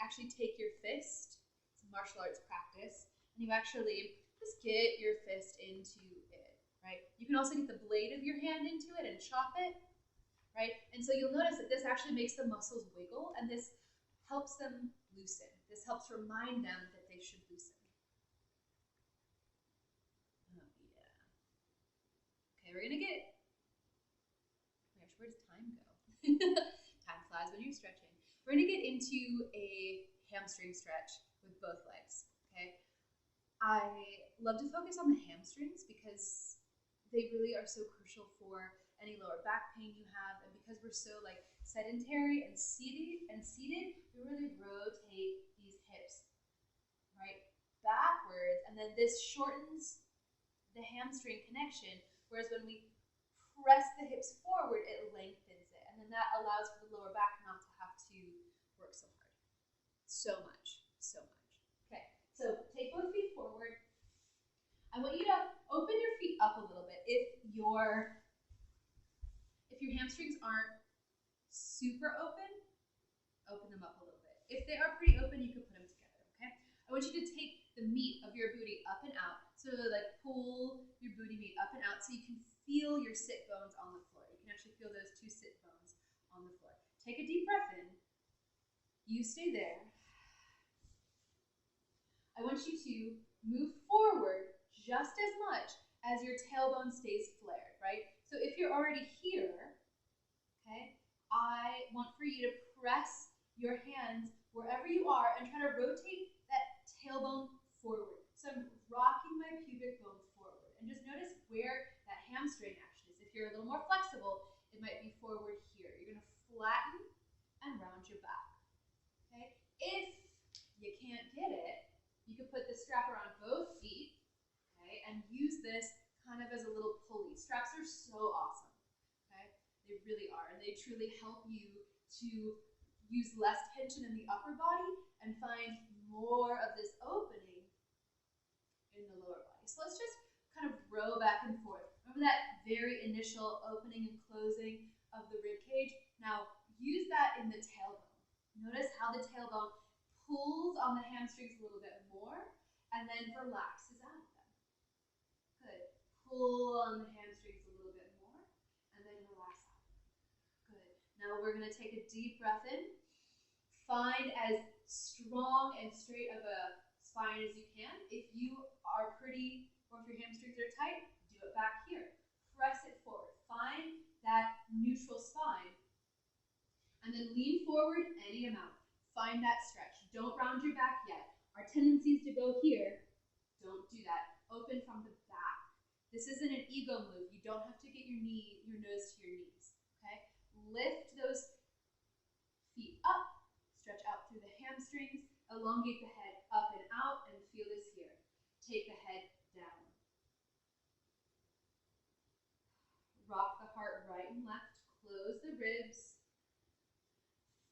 actually take your fist, it's a martial arts practice, and you actually just get your fist into it, right? You can also get the blade of your hand into it and chop it, right? And so you'll notice that this actually makes the muscles wiggle, and this helps them loosen. This helps remind them that they should loosen. Oh, yeah. Okay, we're gonna get, oh my gosh, where does time go? Time flies when you're stretching. We're gonna get into a hamstring stretch with both legs, okay? I love to focus on the hamstrings because they really are so crucial for any lower back pain you have, and because we're so like sedentary and seated, we really rotate these hips right backwards, and then this shortens the hamstring connection, whereas when we press the hips forward, it lengthens it, and then that allows for the lower back not to have to work so hard. So much, so much. Okay, so take both feet forward. I want you to open your feet up a little bit. If your hamstrings aren't super open them up a little bit. If they are pretty open, you can put them together, okay? I want you to take the meat of your booty up and out. So like pull your booty meat up and out so you can feel your sit bones on the floor. You can actually feel those 2 sit bones on the floor. Take a deep breath in. You stay there. I want you to move forward just as much as your tailbone stays flared, right? So if you're already here, okay, I want for you to press your hands wherever you are and try to rotate that tailbone forward. So I'm rocking my pubic bone forward. And just notice where that hamstring action is. If you're a little more flexible, it might be forward here. You're going to flatten and round your back. Okay? If you can't get it, you can put the strap around both feet, okay, and use this kind of as a little pulley. Straps are so awesome. Okay? They really are. They truly help you to use less tension in the upper body and find more of this opening in the lower body. So let's just kind of row back and forth. Remember that very initial opening and closing of the rib cage? Now use that in the tailbone. Notice how the tailbone pulls on the hamstrings a little bit more and then relaxes out of them. Good. Pull on the hamstrings a little bit more and then relax out. Good. Now we're going to take a deep breath in. Find as strong and straight of a spine as you can. If you are pretty, or if your hamstrings are tight, do it back here. Press it forward. Find that neutral spine. And then lean forward any amount. Find that stretch. Don't round your back yet. Our tendency is to go here. Don't do that. Open from the back. This isn't an ego move. You don't have to get your nose to your knees. Okay? Lift those feet up. Stretch out through the hamstrings. Elongate the head up and out, and feel this here. Take the head down. Rock the heart right and left. Close the ribs.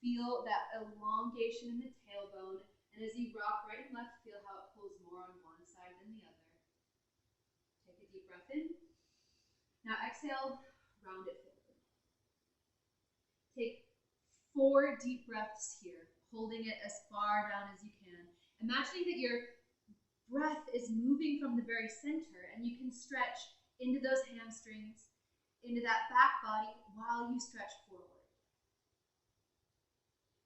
Feel that elongation in the tailbone. And as you rock right and left, feel how it pulls more on one side than the other. Take a deep breath in. Now exhale, round it forward. Take 4 deep breaths here, holding it as far down as you can. Imagining that your breath is moving from the very center and you can stretch into those hamstrings, into that back body while you stretch forward.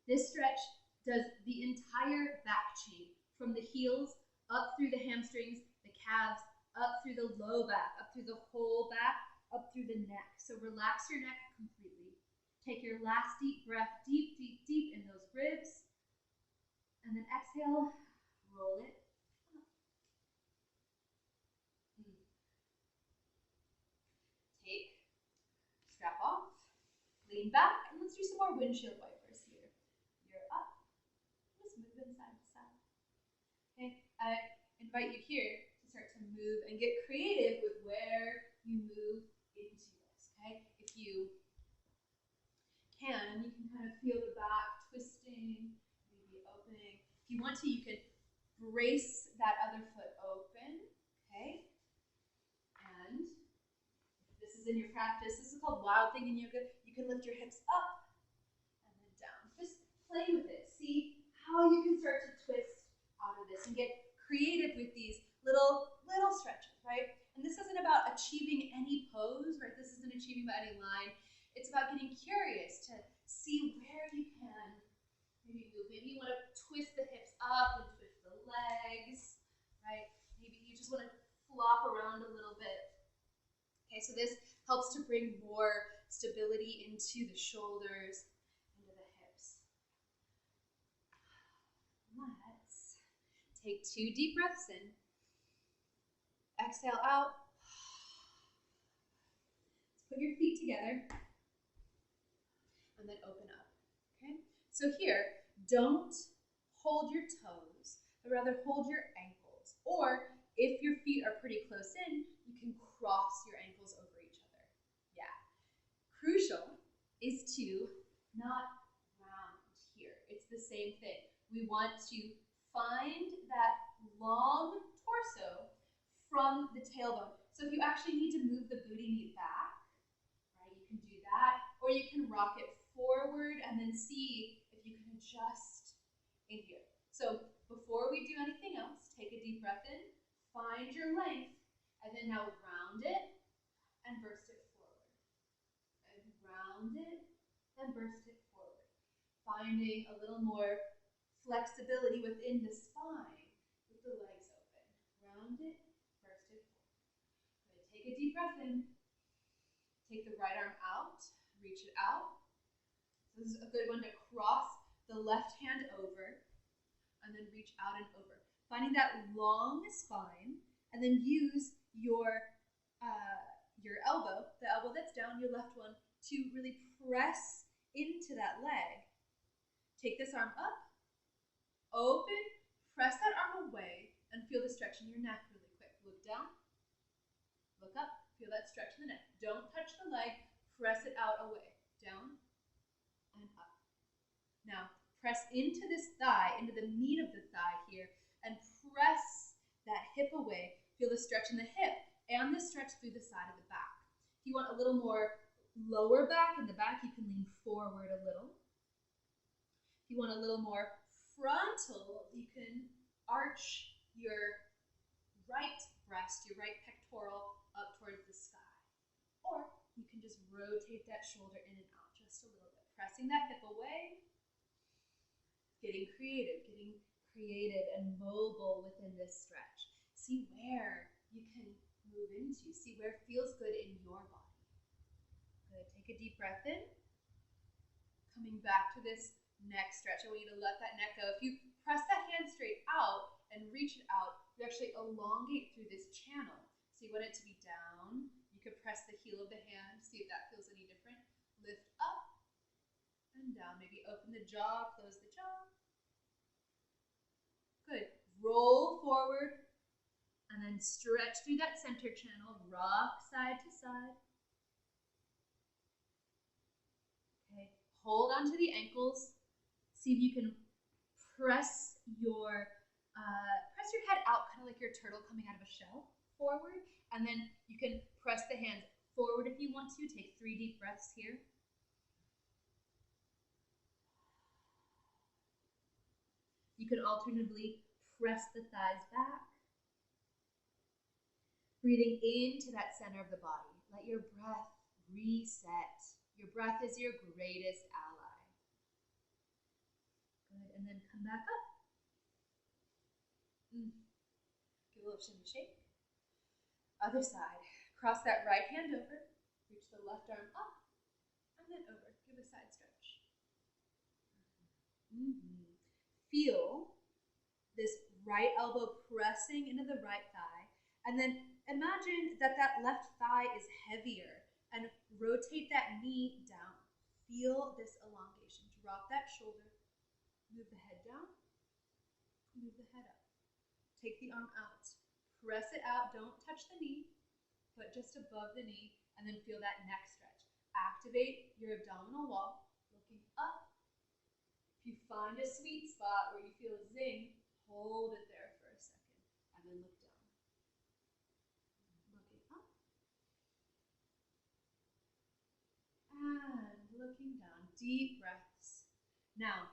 This stretch does the entire back chain, from the heels up through the hamstrings, the calves, up through the low back, up through the whole back, up through the neck. So relax your neck completely. Take your last deep breath, deep, deep, deep in those ribs. And then exhale, roll it up. Take, strap off, lean back, and let's do some more windshield wipers here. You're up, just moving side to side. Okay, I invite you here to start to move and get creative with where you move into this, okay? If you can kind of feel the back twisting, maybe opening. If you want to, you can brace that other foot open, okay? And if this is in your practice, this is called wild thing in yoga. You can lift your hips up and then down. Just play with it. See how you can start to twist out of this and get creative with these little stretches, right? And this isn't about achieving any pose, right? This isn't achieving by any line. It's about getting curious to see where you can maybe move. Maybe you want to twist the hips up and twist the legs, right? Maybe you just want to flop around a little bit. Okay, so this helps to bring more stability into the shoulders, into the hips. Let's take 2 deep breaths in. Exhale out. Let's put your feet together. And then open up, okay? So here, don't hold your toes, but rather hold your ankles. Or if your feet are pretty close in, you can cross your ankles over each other. Yeah. Crucial is to not round here. It's the same thing. We want to find that long torso from the tailbone. So if you actually need to move the booty meat back, right, you can do that. Or you can rock it forward and then see if you can adjust in here. So before we do anything else, take a deep breath in, find your length, and then now round it and burst it forward. And round it and burst it forward. Finding a little more flexibility within the spine with the legs open. Round it, burst it forward. Good. Take a deep breath in. Take the right arm out, reach it out. So this is a good one to cross the left hand over and then reach out and over. Finding that long spine, and then use your elbow, the elbow that's down, your left one, to really press into that leg. Take this arm up, open, press that arm away, and feel the stretch in your neck really quick. Look down, look up, feel that stretch in the neck. Don't touch the leg, press it out away, down and up. Now, press into this thigh, into the meat of the thigh here, and press that hip away. Feel the stretch in the hip and the stretch through the side of the back. If you want a little more lower back in the back, you can lean forward a little. If you want a little more frontal, you can arch your right breast, your right pectoral up towards the sky. Or you can just rotate that shoulder in and out just a little bit, pressing that hip away, getting creative and mobile within this stretch. See where you can move into, see where it feels good in your body. Good, take a deep breath in. Coming back to this neck stretch, I want you to let that neck go. If you press that hand straight out and reach it out, you actually elongate through this channel. So you want it to be down. You could press the heel of the hand, see if that feels any different. Lift up and down. Maybe open the jaw, close the jaw. Good. Roll forward and then stretch through that center channel. Rock side to side. Okay. Hold onto the ankles. See if you can press your head out, kind of like your turtle coming out of a shell, forward. And then you can press the hands forward if you want to. Take 3 deep breaths here. You can alternatively press the thighs back. Breathing into that center of the body. Let your breath reset. Your breath is your greatest ally. Good, and then come back up. Give a little shimmy shake. Other side. Cross that right hand over. Reach the left arm up. And then over. Give a side stretch. Feel this right elbow pressing into the right thigh, and then imagine that that left thigh is heavier, and rotate that knee down. Feel this elongation. Drop that shoulder, move the head down, move the head up. Take the arm out, press it out, don't touch the knee, put just above the knee, and then feel that neck stretch. Activate your abdominal wall, looking up. If you find a sweet spot where you feel a zing, hold it there for a second, and then look down. Looking up. And looking down. Deep breaths. Now,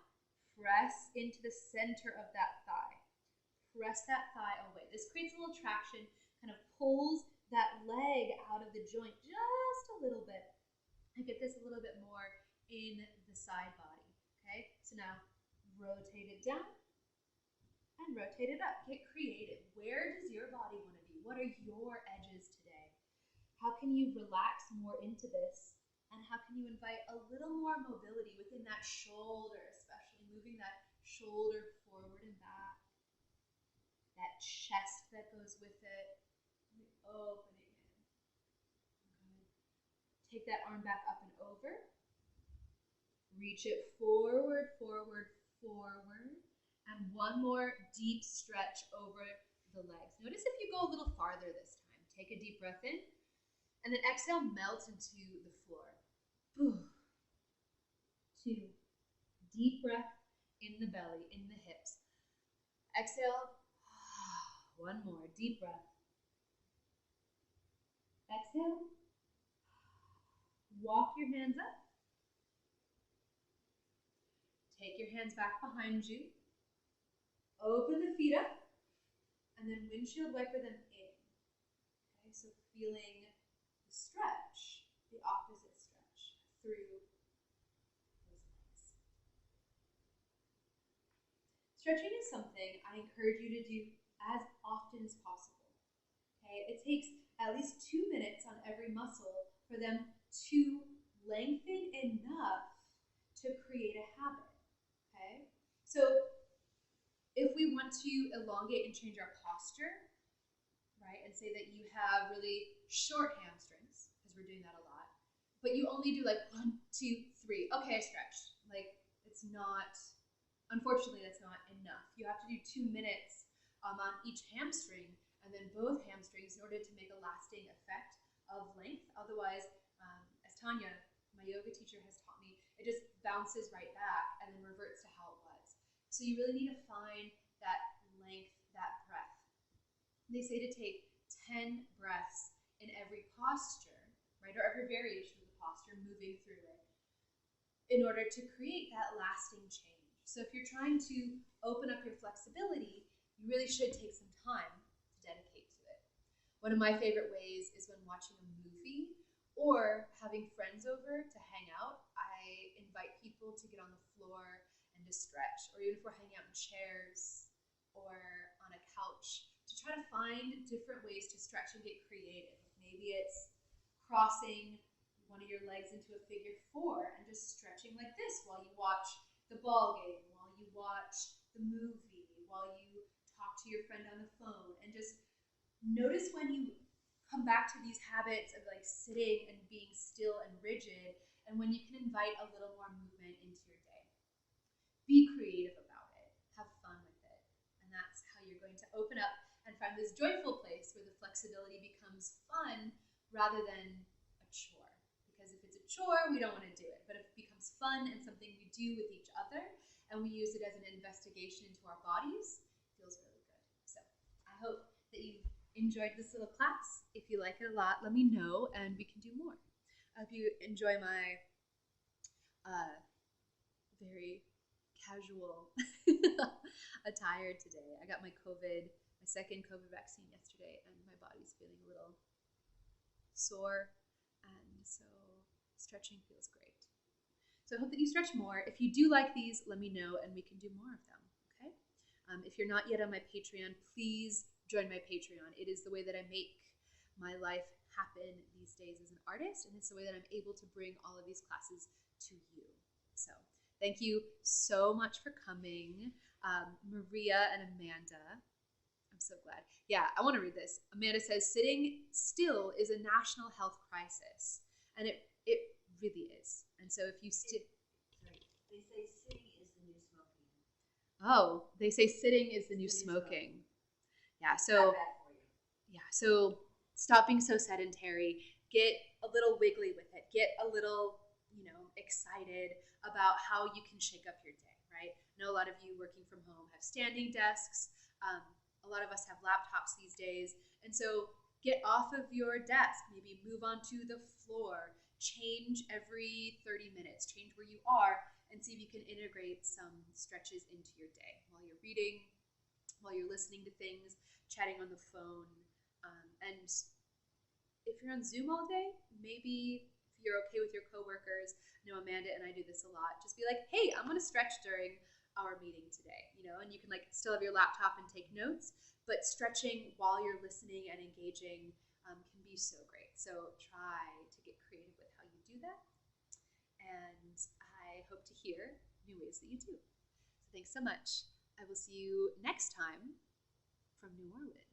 press into the center of that thigh. Press that thigh away. This creates a little traction, kind of pulls that leg out of the joint just a little bit. And get this a little bit more in the side body. Okay, so now rotate it down and rotate it up. Get creative. Where does your body want to be? What are your edges today? How can you relax more into this? And how can you invite a little more mobility within that shoulder, especially moving that shoulder forward and back. That chest that goes with it. And opening in. Good. Take that arm back up and over. Reach it forward, forward, forward. And one more deep stretch over the legs. Notice if you go a little farther this time. Take a deep breath in. And then exhale, melt into the floor. 2. Deep breath in the belly, in the hips. Exhale. 1 more. Deep breath. Exhale. Walk your hands up. Take your hands back behind you. Open the feet up. And then windshield wiper them in. Okay, so feeling the stretch, the opposite stretch through those legs. Stretching is something I encourage you to do as often as possible. Okay, it takes at least 2 minutes on every muscle for them to lengthen enough to create a habit, okay? So if we want to elongate and change our posture, right, and say that you have really short hamstrings, because we're doing that a lot, but you only do like 1, 2, 3, okay, I stretched. Like, it's not, unfortunately, that's not enough. You have to do 2 minutes on each hamstring, and then both hamstrings in order to make a lasting effect of length. Otherwise, as Tanya, my yoga teacher, has taught me, it just bounces right back and then reverts to how it was. So you really need to find that length, that breath. They say to take 10 breaths in every posture, right, or every variation of the posture, moving through it, in order to create that lasting change. So if you're trying to open up your flexibility, you really should take some time to dedicate to it. One of my favorite ways is when watching a movie or having friends over to hang out. I invite people to get on the floor and to stretch, or even if we're hanging out in chairs or on a couch, to try to find different ways to stretch and get creative. Maybe it's crossing one of your legs into a figure 4 and just stretching like this while you watch the ball game, while you watch the movie, while you talk to your friend on the phone, and just notice when you come back to these habits of like sitting and being still and rigid, and when you can invite a little more movement into your day. Be creative about it. Have fun with it. And that's how you're going to open up and find this joyful place where the flexibility becomes fun rather than a chore. Because if it's a chore, we don't want to do it. But if it becomes fun and something we do with each other, and we use it as an investigation into our bodies, it feels really good. So I hope that you've enjoyed this little class. If you like it a lot, let me know and we can do more. I hope you enjoy my very casual attire today. I got my second COVID vaccine yesterday, and my body's feeling a little sore, and so stretching feels great. So I hope that you stretch more. If you do like these, let me know and we can do more of them, okay? If you're not yet on my Patreon, please join my Patreon. It is the way that I make my life happen these days as an artist, and it's the way that I'm able to bring all of these classes to you. So thank you so much for coming, Maria and Amanda. I'm so glad. Yeah, I want to read this. Amanda says, sitting still is a national health crisis, and it really is. And so if you they say sitting is the new smoking. Oh, they say sitting is the new smoking. Yeah, so stop being so sedentary. Get a little wiggly with it. Get a little, excited about how you can shake up your day, right? I know a lot of you working from home have standing desks. A lot of us have laptops these days. And so get off of your desk, maybe move onto the floor, change every 30 minutes, change where you are, and see if you can integrate some stretches into your day while you're reading, while you're listening to things, chatting on the phone. And if you're on Zoom all day, maybe if you're okay with your coworkers, I know Amanda and I do this a lot, just be like, hey, I'm going to stretch during our meeting today, and you can still have your laptop and take notes, but stretching while you're listening and engaging can be so great. So try to get creative with how you do that. And I hope to hear new ways that you do. So thanks so much. I will see you next time from New Orleans.